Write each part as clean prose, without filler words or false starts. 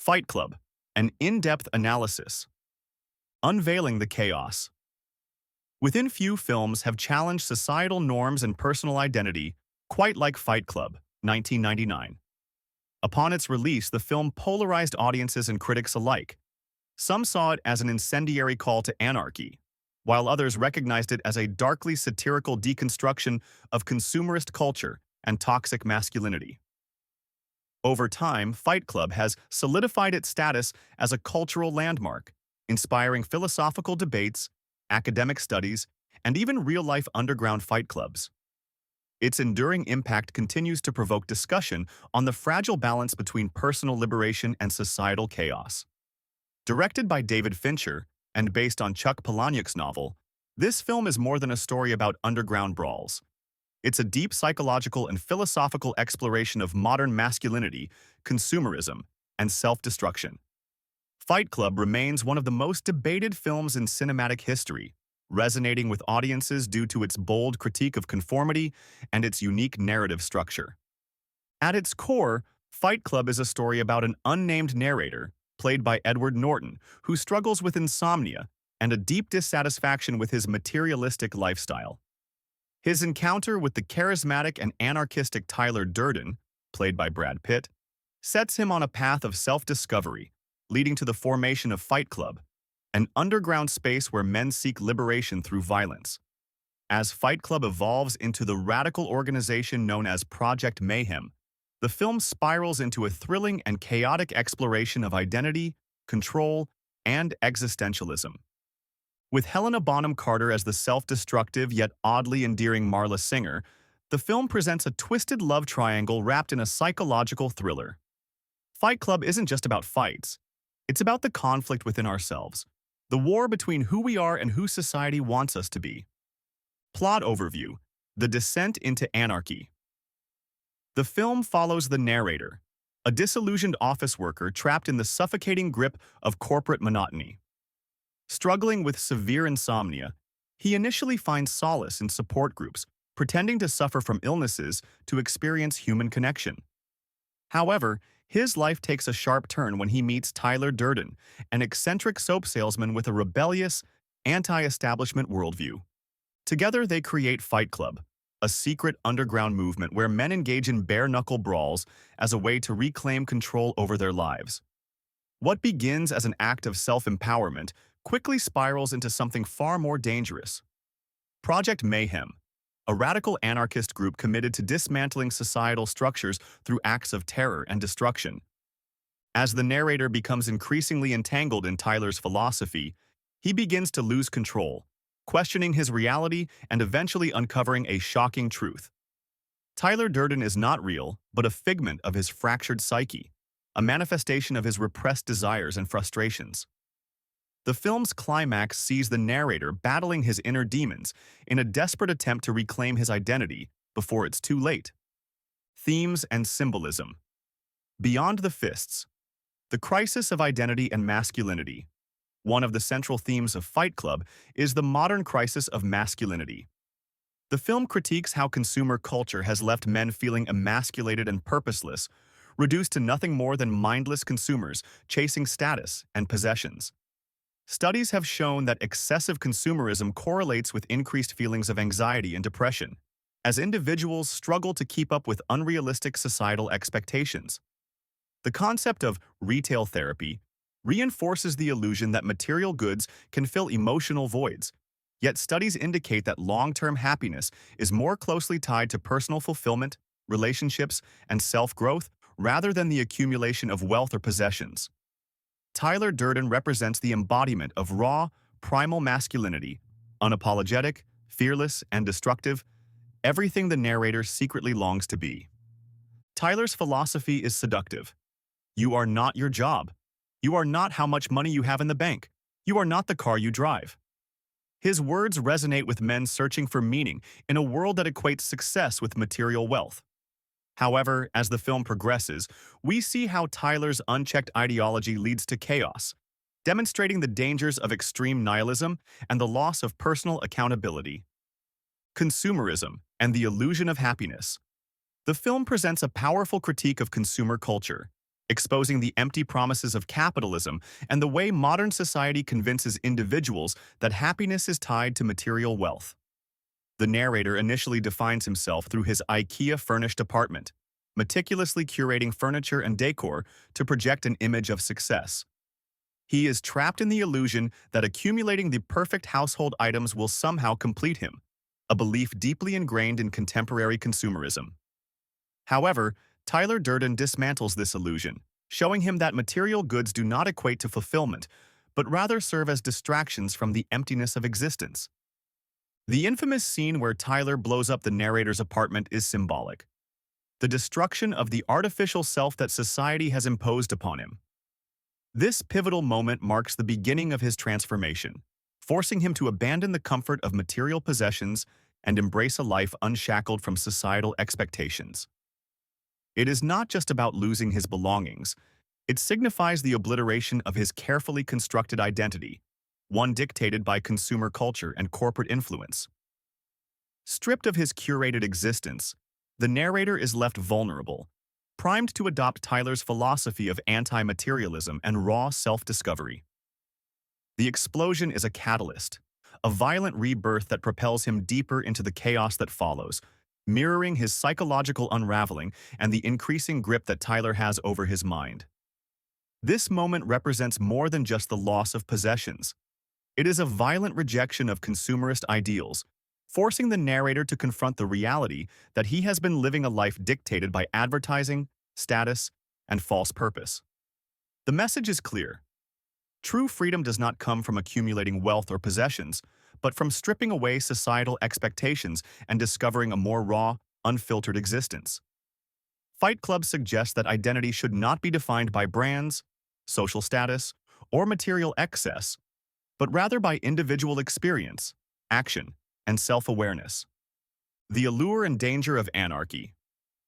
Fight Club, an in-depth analysis. Unveiling the chaos. Within few films have challenged societal norms and personal identity, quite like Fight Club, 1999. Upon its release, the film polarized audiences and critics alike. Some saw it as an incendiary call to anarchy, while others recognized it as a darkly satirical deconstruction of consumerist culture and toxic masculinity. Over time, Fight Club has solidified its status as a cultural landmark, inspiring philosophical debates, academic studies, and even real-life underground fight clubs. Its enduring impact continues to provoke discussion on the fragile balance between personal liberation and societal chaos. Directed by David Fincher and based on Chuck Palahniuk's novel, this film is more than a story about underground brawls. It's a deep psychological and philosophical exploration of modern masculinity, consumerism, and self-destruction. Fight Club remains one of the most debated films in cinematic history, resonating with audiences due to its bold critique of conformity and its unique narrative structure. At its core, Fight Club is a story about an unnamed narrator, played by Edward Norton, who struggles with insomnia and a deep dissatisfaction with his materialistic lifestyle. His encounter with the charismatic and anarchistic Tyler Durden, played by Brad Pitt, sets him on a path of self-discovery, leading to the formation of Fight Club, an underground space where men seek liberation through violence. As Fight Club evolves into the radical organization known as Project Mayhem, the film spirals into a thrilling and chaotic exploration of identity, control, and existentialism. With Helena Bonham Carter as the self-destructive yet oddly endearing Marla Singer, the film presents a twisted love triangle wrapped in a psychological thriller. Fight Club isn't just about fights. It's about the conflict within ourselves, the war between who we are and who society wants us to be. Plot overview: The descent into anarchy. The film follows the narrator, a disillusioned office worker trapped in the suffocating grip of corporate monotony. Struggling with severe insomnia, he initially finds solace in support groups, pretending to suffer from illnesses to experience human connection. However, his life takes a sharp turn when he meets Tyler Durden, an eccentric soap salesman with a rebellious, anti-establishment worldview. Together they create Fight Club, a secret underground movement where men engage in bare-knuckle brawls as a way to reclaim control over their lives. What begins as an act of self-empowerment quickly spirals into something far more dangerous. Project Mayhem, a radical anarchist group committed to dismantling societal structures through acts of terror and destruction. As the narrator becomes increasingly entangled in Tyler's philosophy, he begins to lose control, questioning his reality and eventually uncovering a shocking truth. Tyler Durden is not real, but a figment of his fractured psyche, a manifestation of his repressed desires and frustrations. The film's climax sees the narrator battling his inner demons in a desperate attempt to reclaim his identity before it's too late. Themes and symbolism. Beyond the fists. The crisis of identity and masculinity. One of the central themes of Fight Club is the modern crisis of masculinity. The film critiques how consumer culture has left men feeling emasculated and purposeless, reduced to nothing more than mindless consumers chasing status and possessions. Studies have shown that excessive consumerism correlates with increased feelings of anxiety and depression, as individuals struggle to keep up with unrealistic societal expectations. The concept of retail therapy reinforces the illusion that material goods can fill emotional voids, yet studies indicate that long-term happiness is more closely tied to personal fulfillment, relationships, and self-growth rather than the accumulation of wealth or possessions. Tyler Durden represents the embodiment of raw, primal masculinity, unapologetic, fearless, and destructive, everything the narrator secretly longs to be. Tyler's philosophy is seductive. You are not your job. You are not how much money you have in the bank. You are not the car you drive. His words resonate with men searching for meaning in a world that equates success with material wealth. However, as the film progresses, we see how Tyler's unchecked ideology leads to chaos, demonstrating the dangers of extreme nihilism and the loss of personal accountability. Consumerism and the illusion of happiness. The film presents a powerful critique of consumer culture, exposing the empty promises of capitalism and the way modern society convinces individuals that happiness is tied to material wealth. The narrator initially defines himself through his IKEA-furnished apartment, meticulously curating furniture and decor to project an image of success. He is trapped in the illusion that accumulating the perfect household items will somehow complete him, a belief deeply ingrained in contemporary consumerism. However, Tyler Durden dismantles this illusion, showing him that material goods do not equate to fulfillment, but rather serve as distractions from the emptiness of existence. The infamous scene where Tyler blows up the narrator's apartment is symbolic. The destruction of the artificial self that society has imposed upon him. This pivotal moment marks the beginning of his transformation, forcing him to abandon the comfort of material possessions and embrace a life unshackled from societal expectations. It is not just about losing his belongings, it signifies the obliteration of his carefully constructed identity, one dictated by consumer culture and corporate influence. Stripped of his curated existence, the narrator is left vulnerable, primed to adopt Tyler's philosophy of anti-materialism and raw self-discovery. The explosion is a catalyst, a violent rebirth that propels him deeper into the chaos that follows, mirroring his psychological unraveling and the increasing grip that Tyler has over his mind. This moment represents more than just the loss of possessions. It is a violent rejection of consumerist ideals, forcing the narrator to confront the reality that he has been living a life dictated by advertising, status, and false purpose. The message is clear. True freedom does not come from accumulating wealth or possessions, but from stripping away societal expectations and discovering a more raw, unfiltered existence. Fight Club suggests that identity should not be defined by brands, social status, or material excess, but rather by individual experience, action, and self-awareness. The allure and danger of anarchy.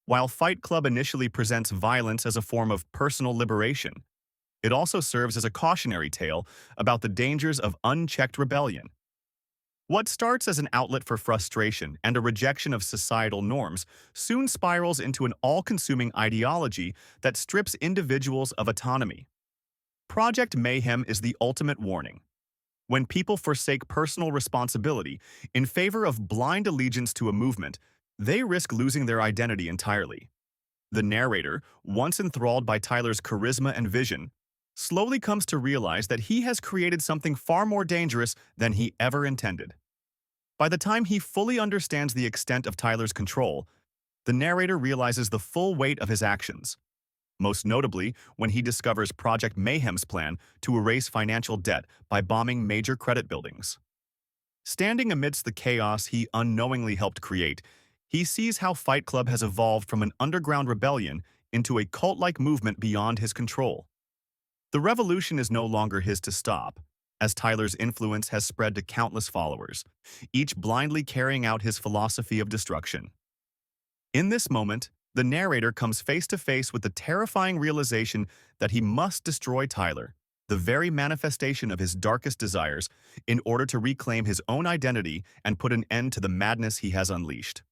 While Fight Club initially presents violence as a form of personal liberation, it also serves as a cautionary tale about the dangers of unchecked rebellion. What starts as an outlet for frustration and a rejection of societal norms soon spirals into an all-consuming ideology that strips individuals of autonomy. Project Mayhem is the ultimate warning. When people forsake personal responsibility in favor of blind allegiance to a movement, they risk losing their identity entirely. The narrator, once enthralled by Tyler's charisma and vision, slowly comes to realize that he has created something far more dangerous than he ever intended. By the time he fully understands the extent of Tyler's control, the narrator realizes the full weight of his actions. Most notably, when he discovers Project Mayhem's plan to erase financial debt by bombing major credit buildings. Standing amidst the chaos he unknowingly helped create, he sees how Fight Club has evolved from an underground rebellion into a cult-like movement beyond his control. The revolution is no longer his to stop, as Tyler's influence has spread to countless followers, each blindly carrying out his philosophy of destruction. In this moment, the narrator comes face to face with the terrifying realization that he must destroy Tyler, the very manifestation of his darkest desires, in order to reclaim his own identity and put an end to the madness he has unleashed.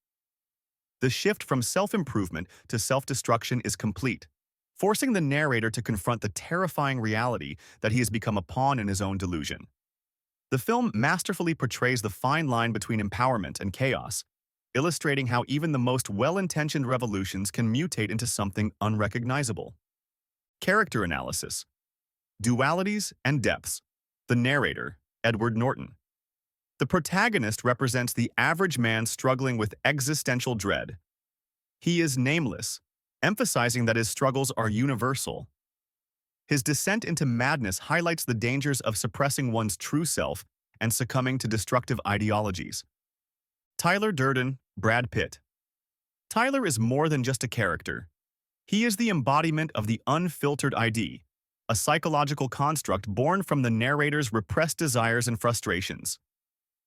The shift from self-improvement to self-destruction is complete, forcing the narrator to confront the terrifying reality that he has become a pawn in his own delusion. The film masterfully portrays the fine line between empowerment and chaos, illustrating how even the most well-intentioned revolutions can mutate into something unrecognizable. Character analysis. Dualities and depths. The narrator, Edward Norton. The protagonist represents the average man struggling with existential dread. He is nameless, emphasizing that his struggles are universal. His descent into madness highlights the dangers of suppressing one's true self and succumbing to destructive ideologies. Tyler Durden, Brad Pitt. Tyler is more than just a character. He is the embodiment of the unfiltered ID, a psychological construct born from the narrator's repressed desires and frustrations.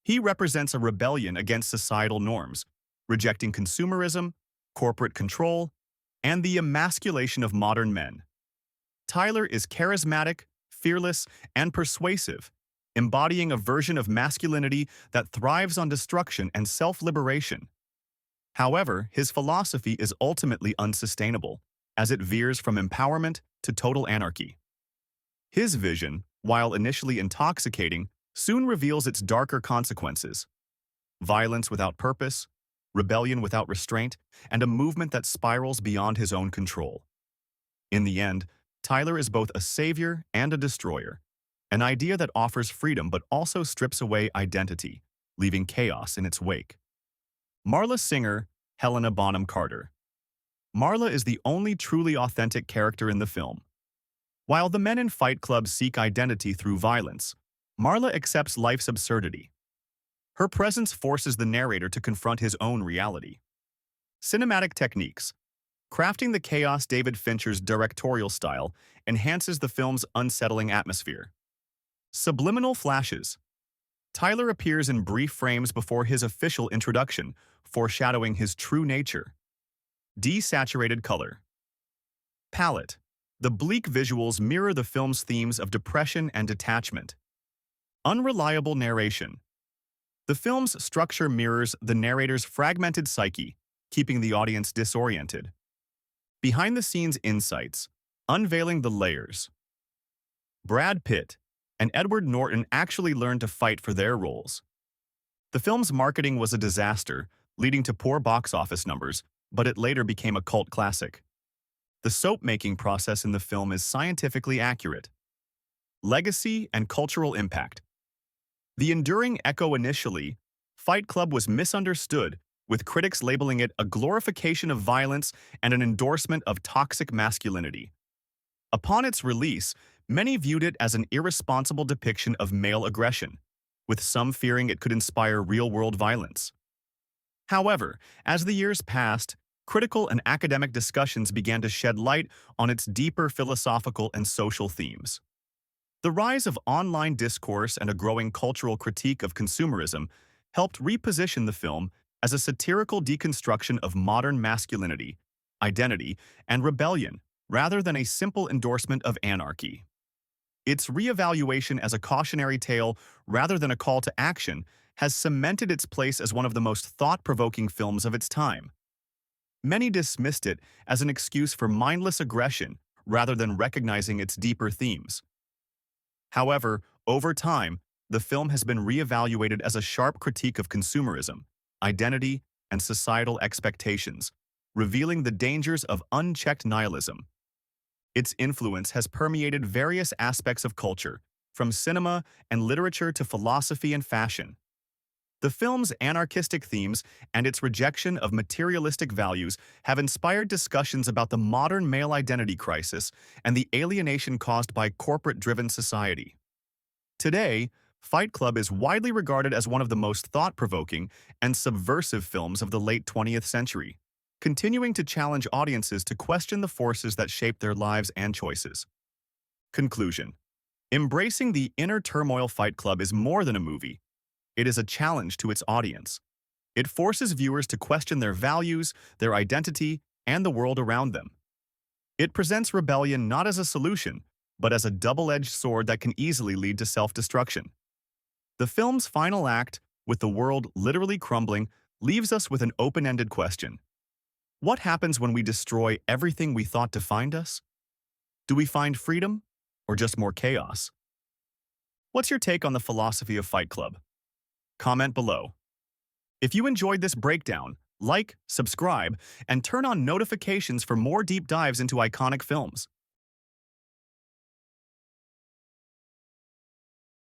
He represents a rebellion against societal norms, rejecting consumerism, corporate control, and the emasculation of modern men. Tyler is charismatic, fearless, and persuasive, embodying a version of masculinity that thrives on destruction and self-liberation. However, his philosophy is ultimately unsustainable, as it veers from empowerment to total anarchy. His vision, while initially intoxicating, soon reveals its darker consequences: violence without purpose, rebellion without restraint, and a movement that spirals beyond his own control. In the end, Tyler is both a savior and a destroyer, an idea that offers freedom but also strips away identity, leaving chaos in its wake. Marla singer Helena Bonham Carter. Marla is the only truly authentic character in the film. While the men in Fight Club seek identity through violence, Marla accepts life's absurdity. Her presence forces the narrator to confront his own reality. Cinematic techniques. Crafting the chaos David Fincher's directorial style enhances the film's unsettling atmosphere. Subliminal flashes. Tyler appears in brief frames before his official introduction, foreshadowing his true nature. Desaturated color. Palette. The bleak visuals mirror the film's themes of depression and detachment. Unreliable narration. The film's structure mirrors the narrator's fragmented psyche, keeping the audience disoriented. Behind-the-scenes insights, unveiling the layers. Brad Pitt and Edward Norton actually learned to fight for their roles. The film's marketing was a disaster, leading to poor box office numbers, but it later became a cult classic. The soap-making process in the film is scientifically accurate. Legacy and cultural impact. The enduring echo initially, Fight Club was misunderstood, with critics labeling it a glorification of violence and an endorsement of toxic masculinity. Upon its release, many viewed it as an irresponsible depiction of male aggression, with some fearing it could inspire real-world violence. However, as the years passed, critical and academic discussions began to shed light on its deeper philosophical and social themes. The rise of online discourse and a growing cultural critique of consumerism helped reposition the film as a satirical deconstruction of modern masculinity, identity, and rebellion, rather than a simple endorsement of anarchy. Its reevaluation as a cautionary tale rather than a call to action has cemented its place as one of the most thought-provoking films of its time. Many dismissed it as an excuse for mindless aggression rather than recognizing its deeper themes. However, over time, the film has been reevaluated as a sharp critique of consumerism, identity, and societal expectations, revealing the dangers of unchecked nihilism. Its influence has permeated various aspects of culture, from cinema and literature to philosophy and fashion. The film's anarchistic themes and its rejection of materialistic values have inspired discussions about the modern male identity crisis and the alienation caused by corporate-driven society. Today, Fight Club is widely regarded as one of the most thought-provoking and subversive films of the late 20th century, continuing to challenge audiences to question the forces that shape their lives and choices. Conclusion. Embracing the inner turmoil Fight Club is more than a movie. It is a challenge to its audience. It forces viewers to question their values, their identity, and the world around them. It presents rebellion not as a solution, but as a double-edged sword that can easily lead to self-destruction. The film's final act, with the world literally crumbling, leaves us with an open-ended question. What happens when we destroy everything we thought defined us? Do we find freedom, or just more chaos? What's your take on the philosophy of Fight Club? Comment below. If you enjoyed this breakdown, like, subscribe, and turn on notifications for more deep dives into iconic films.